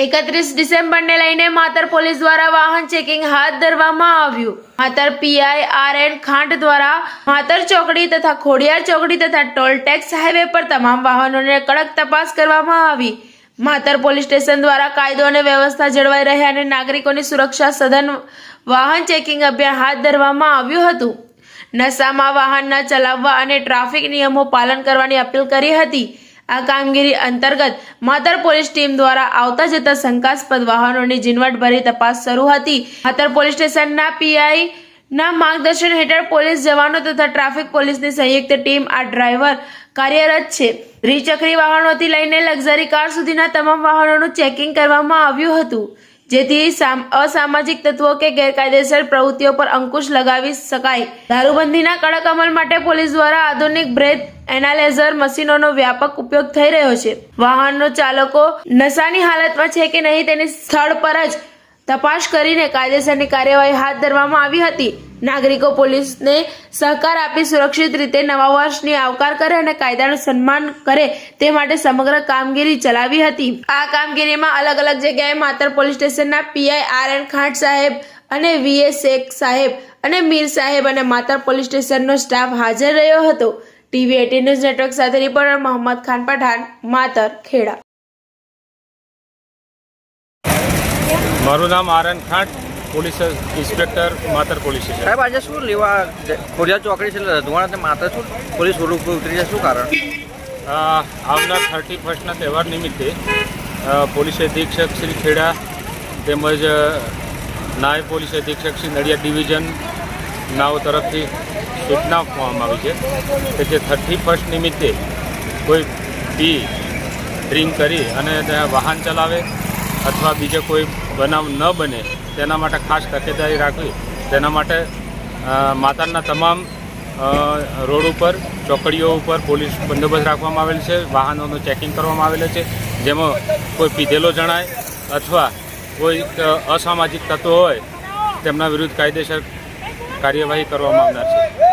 31 ડિસેમ્બરને લઈને માતર પોલીસ દ્વારા વાહન ચેકિંગ હાથ ધરવામાં આવ્યું। માતર પીઆઈ આર.એન. ખાંટ દ્વારા માતર ચોકડી તથા ખોડિયાર ચોકડી તથા ટોલ ટેક્સ હાઈવે પર તમામ વાહનોને કડક તપાસ કરવામાં આવી। માતર પોલીસ સ્ટેશન દ્વારા કાયદો અને વ્યવસ્થા જળવાઈ રહે અને નાગરિકોની સુરક્ષા સઘન વાહન ચેકિંગ અભિયાન હાથ ધરવામાં આવ્યું હતું। નશામાં વાહન ન ચલાવવા અને ટ્રાફિક નિયમો પાલન કરવાની અપીલ કરી હતી। આ કામગીરી અંતર્ગત માતર પોલીસ ટીમ દ્વારા આવતા જતા શંકાસ્પદ વાહનોની ઝીણવટભરી તપાસ શરૂ હતી। માતર પોલીસ સ્ટેશનના પીઆઈ ના માર્ગદર્શન હેઠળ પોલીસ જવાનો તથા ટ્રાફિક પોલીસની સંયુક્ત ટીમ આ ડ્રાઈવર કાર્યરત છે। દ્વિચક્રી વાહનોથી લઈને લક્ઝરી કાર સુધીના તમામ વાહનોનું ચેકિંગ કરવામાં આવ્યું હતું, જેથી અસામાજિક તત્વો કે ગેરકાયદેસર પ્રવૃત્તિઓ પર અંકુશ લગાવી શકાય। દારૂબંધીના કડક અમલ માટે પોલીસ દ્વારા આધુનિક બ્રેથ એનાલાઇઝર મશીનોનો વ્યાપક ઉપયોગ થઈ રહ્યો છે। વાહનનો ચાલકો નશાની હાલતમાં છે કે નહીં તેની સ્થળ પર જ તપાસ કરીને કાયદેસરની કાર્યવાહી હાથ ધરવામાં આવી હતી। નાગરિકો પોલીસને સહકાર આપી સુરક્ષિત રીતે નવા વર્ષની આવકાર કરે અને કાયદાનું સન્માન કરે તે માટે સમગ્ર કામગીરી ચલાવી હતી। આ કામગીરીમાં અલગ અલગ જગ્યાએ માતર પોલીસ સ્ટેશનના પીઆઈ આર.એન. ખાંટ સાહેબ અને વીએ શેખ સાહેબ અને મીર સાહેબ અને માતર પોલીસ સ્ટેશનનો સ્ટાફ હાજર રહ્યો હતો। ટીવી 18 ન્યૂઝ નેટવર્ક સાથે રિપોર્ટર મોહમ્મદ ખાન પઠાણ, માતર, ખેડા। મારું નામ આર.એન. ખાંટ, પોલીસ ઇન્સ્પેક્ટર, માતર પોલીસ સ્ટેશન। સાહેબ, આજે શું લેવા ખોડિયાર ચોકડી છે રધવાણા માત્ર શું પોલીસ રોડ ઉતરી છે, શું કારણ? આવનાર 31ના તહેવાર નિમિત્તે પોલીસ અધિક્ષક શ્રી ખેડા તેમજ નાયબ પોલીસ અધિક્ષક શ્રી નડિયાદ ડિવિઝન નાઓ તરફથી સૂચના આપવામાં આવી છે કે જે 31 નિમિત્તે કોઈ બી ડ્રિંક કરી અને વાહન ચલાવે અથવા બીજો કોઈ બનાવ ન બને તેના માટે ખાસ તકેદારી રાખવી। તેના માટે માતરના તમામ રોડ ઉપર, ચોકડીઓ ઉપર પોલીસ બંદોબસ્ત રાખવામાં આવેલ છે। વાહનોનું ચેકિંગ કરવામાં આવેલું છે, જેમાં કોઈ પીધેલો જણાય અથવા કોઈ અસામાજિક તત્વો હોય તેમના વિરુદ્ધ કાયદેસર કાર્યવાહી કરવામાં આવનાર છે।